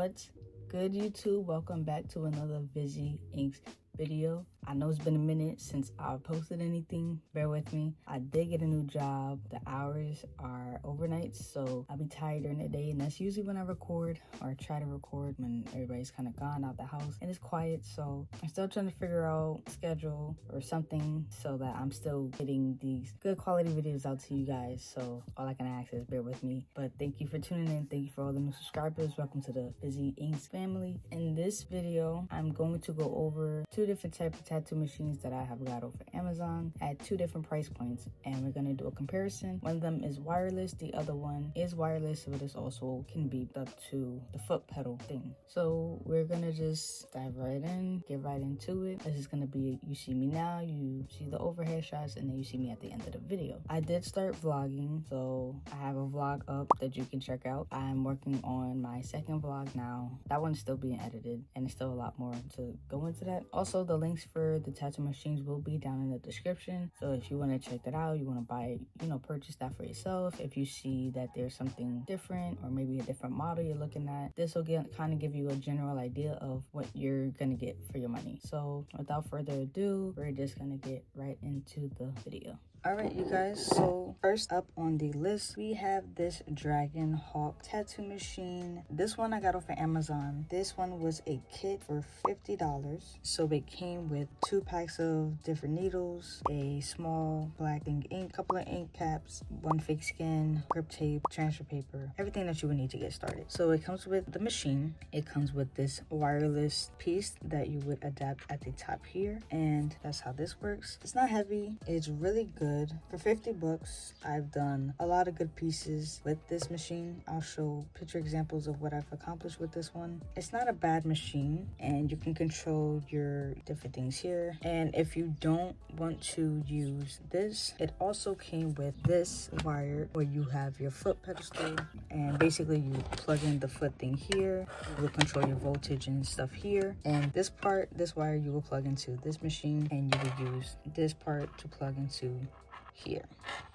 What's good, YouTube? Welcome back to another Vizzy Inks video. I know it's been a minute since I've posted anything. Bear with me. I did get a new job. The hours are overnight, so I'll be tired during the day, and that's usually when I record or try to record when everybody's kind of gone out the house and it's quiet. So I'm still trying to figure out schedule or something so that I'm still getting these good quality videos out to you guys. So all I can ask is bear with me. But thank you for tuning in. Thank you for all the new subscribers. Welcome to the Vizzy Inks family. In this video, I'm going to go over two different types of tattoo machines that I have got over Amazon at two different price points, and we're going to do a comparison. One of them is wireless, the other one is wireless, but this also can be up to the foot pedal thing. So we're gonna just dive right in, get right into it. This is gonna be, you see me now, you see the overhead shots, and then you see me at the end of the video. I did start vlogging, so I have a vlog up that you can check out. I'm working on my second vlog now. That one's still being edited, and there's still a lot more to go into that. Also, the links for the tattoo machines will be down in the description, so if you want to check that out, you want to buy it, purchase that for yourself. If you see that there's something different or maybe a different model you're looking at, this will kind of give you a general idea of what you're gonna get for your money. So without further ado, we're just gonna get right into the video. Alright, you guys, so first up on the list, we have this Dragonhawk tattoo machine. This one I got off of Amazon. This one was a kit for $50. So it came with 2 packs of different needles, a small black ink, couple of ink caps, 1 fake skin, grip tape, transfer paper, everything that you would need to get started. So it comes with the machine. It comes with this wireless piece that you would adapt at the top here, and that's how this works. It's not heavy. It's really good. For 50 bucks, I've done a lot of good pieces with this machine. I'll show picture examples of what I've accomplished with this one. It's not a bad machine, and you can control your different things here. And if you don't want to use this, it also came with this wire where you have your foot pedestal, and basically you plug in the foot thing here. You will control your voltage and stuff here. And this part, this wire, you will plug into this machine, and you will use this part to plug into here.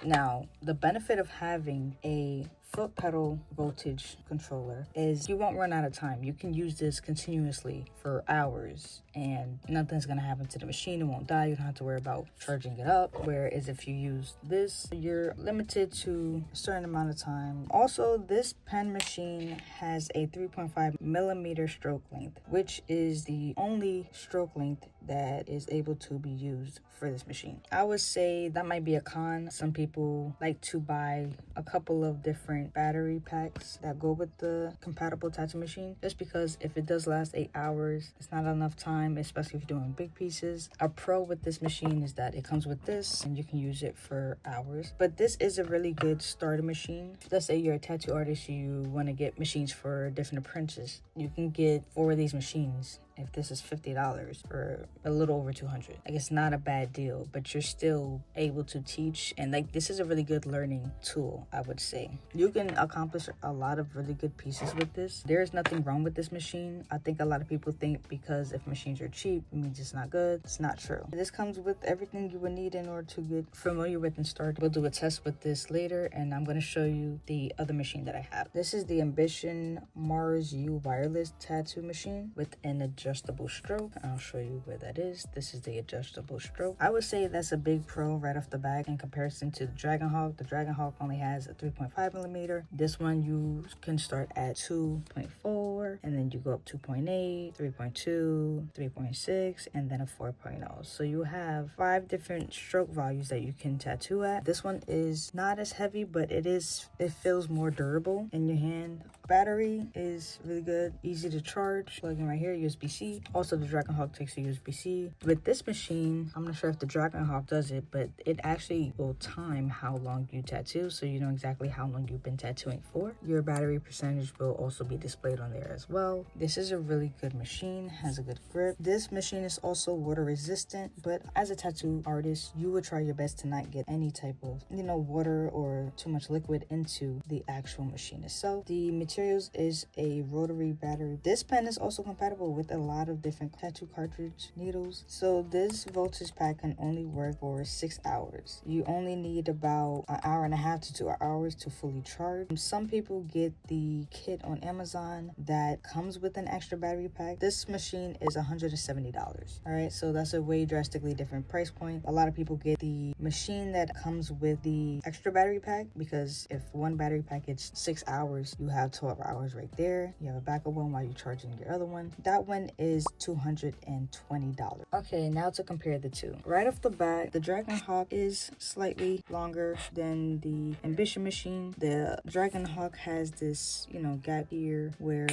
Now, the benefit of having a foot pedal voltage controller is you won't run out of time. You can use this continuously for hours and nothing's gonna happen to the machine. It won't die. You don't have to worry about charging it up. Whereas if you use this, you're limited to a certain amount of time. Also, this pen machine has a 3.5 millimeter stroke length, which is the only stroke length that is able to be used for this machine. I would say that might be a con. Some people like to buy a couple of different battery packs that go with the compatible tattoo machine, just because if it does last 8 hours, it's not enough time, especially if you're doing big pieces. A pro with this machine is that it comes with this and you can use it for hours. But this is a really good starter machine. Let's say you're a tattoo artist, you want to get machines for different apprentices. You can get 4 of these machines. If this is $50 for a little over 200, like, it's not a bad deal, but you're still able to teach, and like, this is a really good learning tool. I would say you can accomplish a lot of really good pieces with this. There's nothing wrong with this machine. I think a lot of people think because if machines are cheap, it means it's not good. It's not true. This comes with everything you would need in order to get familiar with and start. We'll do a test with this later, and I'm going to show you the other machine that I have. This is the Ambition Mars U wireless tattoo machine with an adjustable stroke. I'll show you where that is. This is the adjustable stroke. I would say that's a big pro right off the back in comparison to the Dragonhawk. The Dragonhawk only has a 3.5 millimeter. This one you can start at 2.4, and then you go up 2.8, 3.2, 3.6, and then a 4.0. So you have 5 different stroke values that you can tattoo at. This one is not as heavy, but it feels more durable in your hand. Battery is really good, easy to charge. Plug in right here, USB-C. Also, the Dragonhawk takes a USB-C. With this machine, I'm not sure if the Dragonhawk does it, but it actually will time how long you tattoo, so you know exactly how long you've been tattooing for. Your battery percentage will also be displayed on there as well. This is a really good machine, has a good grip. This machine is also water resistant, but as a tattoo artist, you would try your best to not get any type of, water or too much liquid into the actual machine itself. The materials is a rotary battery. This pen is also compatible with a lot of different tattoo cartridge needles. So this voltage pack can only work for 6 hours. You only need about an hour and a half to 2 hours to fully charge. Some people get the kit on Amazon that comes with an extra battery pack. This machine is $170. All right, so that's a way drastically different price point. A lot of people get the machine that comes with the extra battery pack, because if one battery pack is 6 hours, you have 12 hours right there. You have a backup one while you're charging your other one. That one is $220. Okay, now to compare the two. Right off the bat, the Dragonhawk is slightly longer than the Ambition machine. The Dragonhawk has this, gap here where,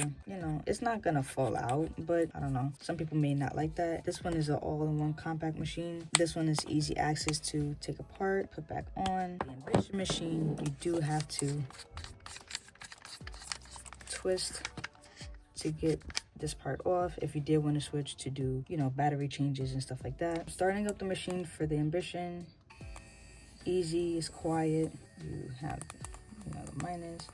it's not gonna fall out, but I don't know. Some people may not like that. This one is an all-in-one compact machine. This one is easy access to take apart, put back on. The Ambition machine, you do have to twist to get this part off if you did want to switch to do, battery changes and stuff like that. Starting up the machine for the Ambition, easy, it's quiet. You have, the minus,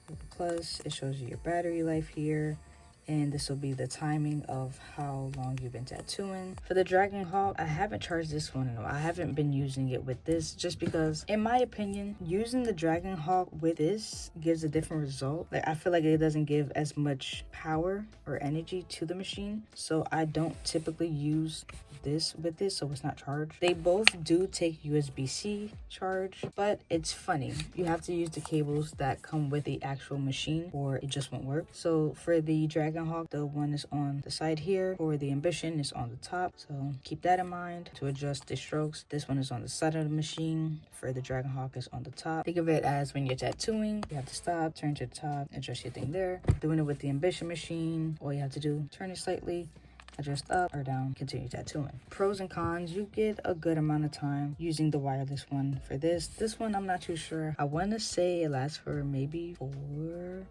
the plus. It shows you your battery life here. And this will be the timing of how long you've been tattooing. For the Dragonhawk, I haven't charged this one in a while. I haven't been using it with this just because, in my opinion, using the Dragonhawk with this gives a different result. Like, I feel like it doesn't give as much power or energy to the machine. So I don't typically use this with this, so it's not charged. They both do take USB-C charge, but it's funny. You have to use the cables that come with the actual machine or it just won't work. So for the Dragonhawk, the one is on the side here, or the Ambition is on the top. So keep that in mind to adjust the strokes. This one is on the side of the machine. For the Dragonhawk is on the top. Think of it as when you're tattooing, you have to stop, turn to the top, adjust your thing there. Doing it with the Ambition machine, all you have to do, turn it slightly, adjust up or down, continue tattooing. Pros and cons, you get a good amount of time using the wireless one. For this one, I'm not too sure. I want to say it lasts for maybe 4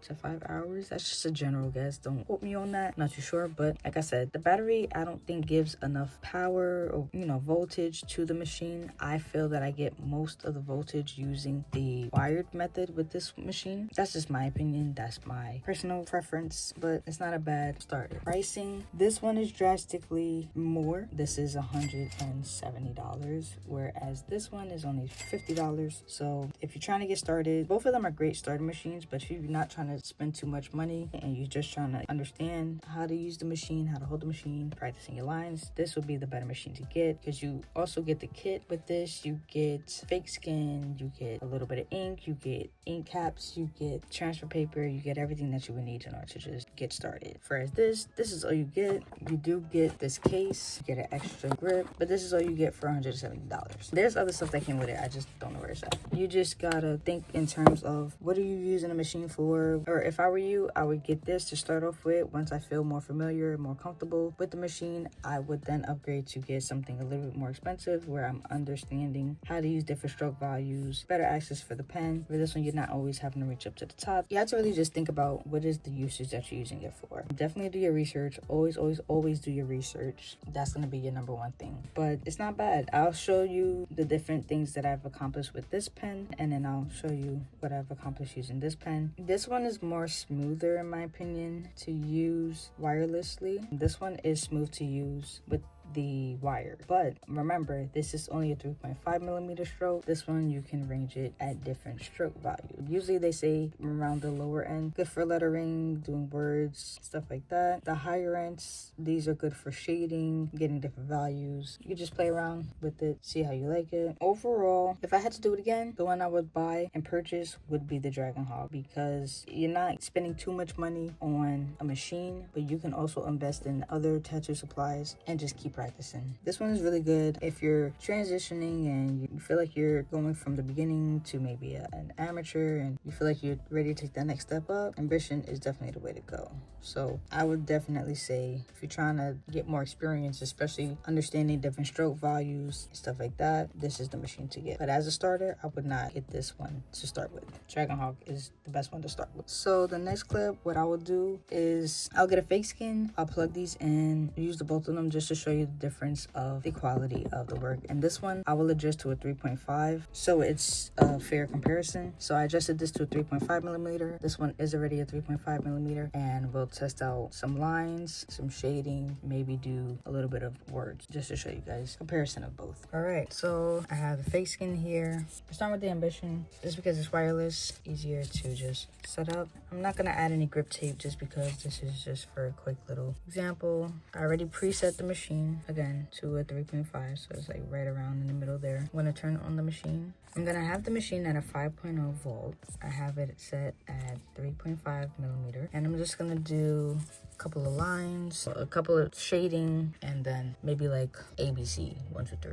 to 5 hours. That's just a general guess. Don't quote me on that. Not too sure, but like I said, the battery I don't think gives enough power or voltage to the machine. I feel that I get most of the voltage using the wired method with this machine. That's just my opinion. That's my personal preference, but it's not a bad starter. Pricing, this one is drastically more. This is $170, whereas this one is only $50. So if you're trying to get started, both of them are great starter machines, but if you're not trying to spend too much money and you're just trying to understand how to use the machine, how to hold the machine, practicing your lines, this would be the better machine to get, because you also get the kit with this. You get fake skin, you get a little bit of ink, you get ink caps, you get transfer paper, you get everything that you would need in order to just get started. Whereas this is all you get. You do get this case, you get an extra grip, but this is all you get for $170. There's other stuff that came with it, I just don't know where it's at. You just gotta think in terms of what are you using a machine for, or if I were you, I would get this to start off with. Once I feel more familiar, more comfortable with the machine, I would then upgrade to get something a little bit more expensive where I'm understanding how to use different stroke values, better access for the pen. For this one, you're not always having to reach up to the top. You have to really just think about what is the usage that you're using it for. Definitely do your research. Always do your research. That's going to be your number one thing, but it's not bad. I'll show you the different things that I've accomplished with this pen, and then I'll show you what I've accomplished using this pen. This one is more smoother in my opinion to use wirelessly. This one is smooth to use with the wire, but remember, this is only a 3.5 millimeter stroke. This one you can range it at different stroke value. Usually they say around the lower end, good for lettering, doing words, stuff like that. The higher ends, these are good for shading, getting different values. You just play around with it, see how you like it. Overall, if I had to do it again, the one I would buy and purchase would be the Dragonhawk, because you're not spending too much money on a machine, but you can also invest in other tattoo supplies and just keep practicing. This one is really good if you're transitioning and you feel like you're going from the beginning to maybe an amateur and you feel like you're ready to take that next step up. Ambition is definitely the way to go. So I would definitely say if you're trying to get more experience, especially understanding different stroke values and stuff like that, this is the machine to get. But as a starter, I would not get this one to start with. Dragonhawk is the best one to start with. So the next clip, what I will do is I'll get a fake skin, I'll plug these in, use the both of them just to show you the difference of the quality of the work. And this one I will adjust to a 3.5, so it's a fair comparison. So I adjusted this to a 3.5 millimeter. This one is already a 3.5 millimeter, and we'll test out some lines, some shading, maybe do a little bit of words just to show you guys comparison of both. All right, so I have the fake skin here. We're starting with the Ambition just because it's wireless, easier to just set up. I'm not gonna add any grip tape just because this is just for a quick little example. I already preset the machine again to a 3.5, so it's like right around in the middle there. I'm gonna turn on the machine. I'm gonna have the machine at a 5.0 volt. I have it set at 3.5 millimeter, and I'm just gonna do a couple of lines, a couple of shading, and then maybe like ABC 1, 2, 3.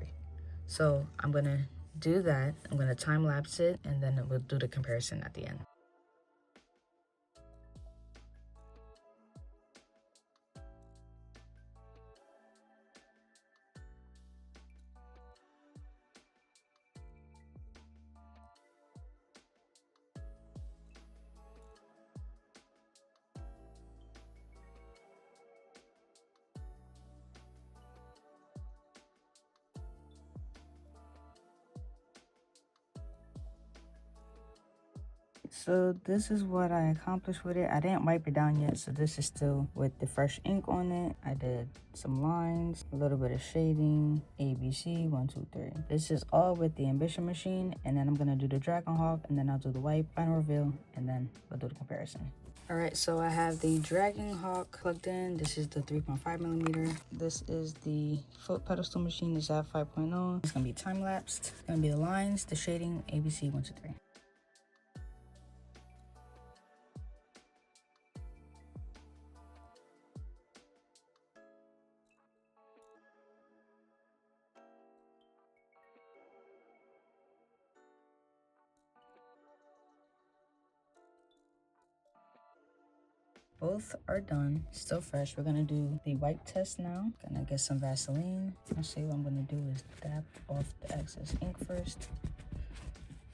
So I'm gonna do that. I'm gonna time lapse it, and then we'll do the comparison at the end. So this is what I accomplished with it. I didn't wipe it down yet, so this is still with the fresh ink on it. I did some lines, a little bit of shading, ABC 1, 2, 3. This is all with the Ambition machine, and then I'm gonna do the Dragonhawk, and then I'll do the wipe, final reveal, and then we'll do the comparison. All right, so I have the Dragonhawk plugged in. This is the 3.5 millimeter. This is the foot pedestal machine. This is at 5.0. It's gonna be time lapsed. It's gonna be the lines, the shading, ABC 1, 2, 3. Both are done, still fresh. We're gonna do the wipe test now. Gonna get some Vaseline. Actually, what I'm gonna do is dab off the excess ink first.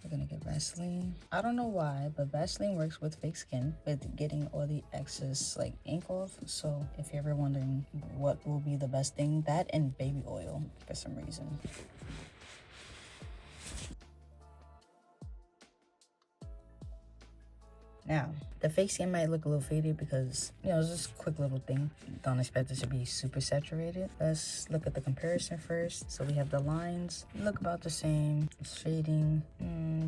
We're gonna get Vaseline. I don't know why, but Vaseline works with fake skin with getting all the excess like ink off. So if you're ever wondering what will be the best thing, that and baby oil for some reason. Now, the fake skin might look a little faded because, you know, it's just a quick little thing. Don't expect it to be super saturated. Let's look at the comparison first. So we have the lines, look about the same. Shading,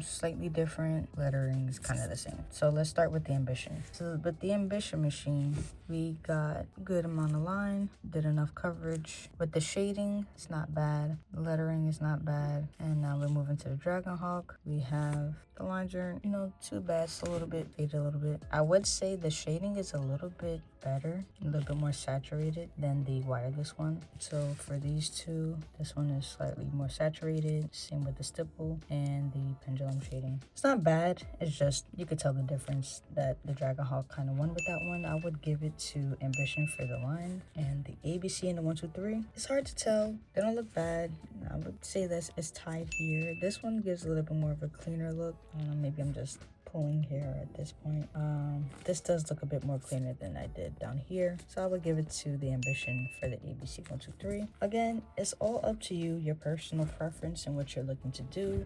slightly different. Lettering is kind of the same. So let's start with the Ambition. So with the Ambition machine, we got a good amount of line, did enough coverage. With the shading, it's not bad. The lettering is not bad. And now we're moving to the Dragonhawk. We have the lines are, you know, too bad. It's a little bit faded a little bit. I would say the shading is a little bit better, a little bit more saturated than the wireless one. So for these two, this one is slightly more saturated. Same with the stipple and the pendulum shading. It's not bad. It's just, you could tell the difference that the Dragonhawk kind of won with that one. I would give it to Ambition for the line, and the ABC and the 1, 2, 3. It's hard to tell. They don't look bad. I would say that it's tied here. This one gives a little bit more of a cleaner look. I don't know, maybe I'm just pulling hair at this point. This does look a bit more cleaner than I did down here, so I would give it to the Ambition for the ABC 1, 2, 3. Again, it's all up to you, your personal preference and what you're looking to do.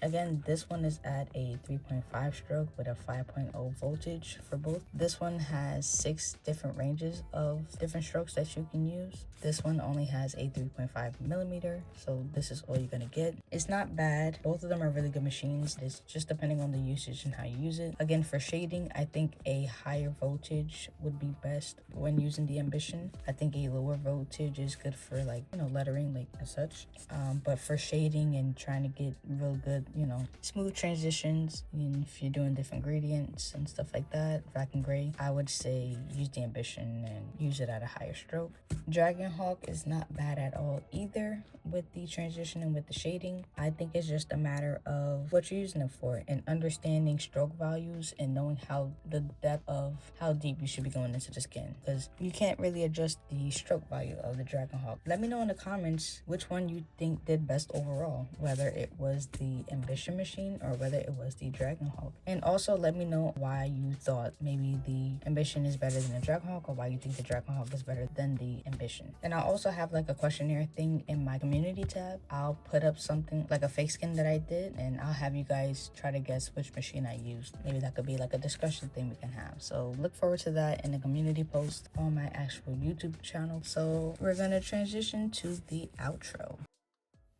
Again, this one is at a 3.5 stroke with a 5.0 voltage for both. This one has 6 different ranges of different strokes that you can use. This one only has a 3.5 millimeter, so this is all you're gonna get. It's not bad. Both of them are really good machines. It's just depending on the usage and how you use it. Again, for shading, I think a higher voltage would be best when using the Ambition. I think a lower voltage is good for, like, you know, lettering, like as such. But for shading and trying to get real good, you know, smooth transitions, and if you're doing different gradients and stuff like that, black and gray, I would say use the Ambition and use it at a higher stroke. Dragonhawk is not bad at all either with the transition and with the shading. I think it's just a matter of what you're using it for and understanding stroke values and knowing how the depth of how deep you should be going into the skin, because you can't really adjust the stroke value of the Dragonhawk. Let me know in the comments which one you think did best overall, whether it was the Ambition machine or whether it was the Dragonhawk. And also let me know why you thought maybe the Ambition is better than the Dragonhawk, or why you think the Dragonhawk is better than the Ambition. And I also have like a questionnaire thing in my community tab. I'll put up something like a fake skin that I did, and I'll have you guys try to guess which machine I used. Maybe that could be like a discussion thing we can have. So look forward to that in the community post on my actual YouTube channel. So we're gonna transition to the outro.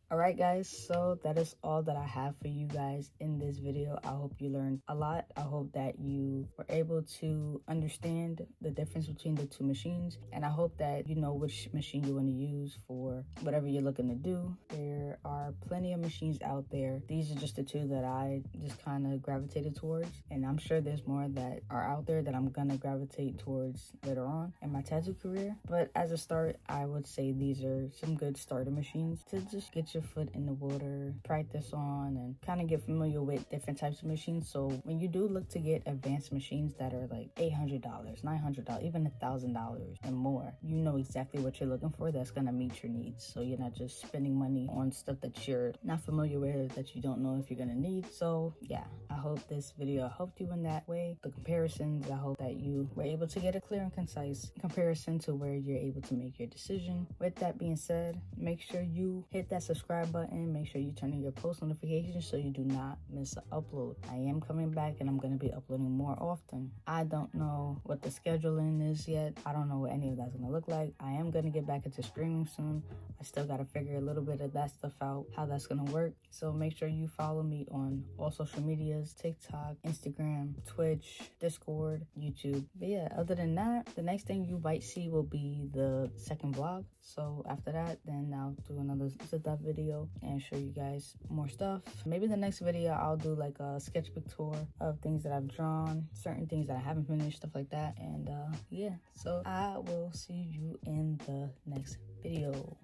Alright guys, so that is all that I have for you guys in this video. I hope you learned a lot. I hope that you were able to understand the difference between the two machines, and I hope that you know which machine you want to use for whatever you're looking to do. There are plenty of machines out there. These are just the two that I just kind of gravitated towards, and I'm sure there's more that are out there that I'm gonna gravitate towards later on in my tattoo career. But as a start, I would say these are some good starter machines to just get your foot in the water, practice on, and kind of get familiar with different types of machines. So when you do look to get advanced machines that are like $800, $900, even $1,000 and more, you know exactly what you're looking for that's gonna meet your needs. So you're not just spending money on stuff that you're not familiar with, that you don't know if you're gonna need. So yeah, I hope this video helped you in that way. The comparisons, I hope that you were able to get a clear and concise comparison to where you're able to make your decision. With that being said, make sure you hit that subscribe button. Make sure you turn on your post notifications so you do not miss an upload. I am coming back and I'm going to be uploading more often. I don't know what the scheduling is yet. I don't know what any of that's going to look like. I am going to get back into streaming soon. I still got to figure a little bit of that stuff out, how that's going to work. So make sure you follow me on all social medias: TikTok, Instagram, Twitch, Discord, YouTube. But yeah, other than that, the next thing you might see will be the second vlog. So after that, then I'll do another sit-up video and show you guys more stuff. Maybe the next video I'll do like a sketchbook tour of things that I've drawn, certain things that I haven't finished, stuff like that. And yeah, so I will see you in the next video.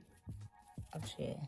I'll share.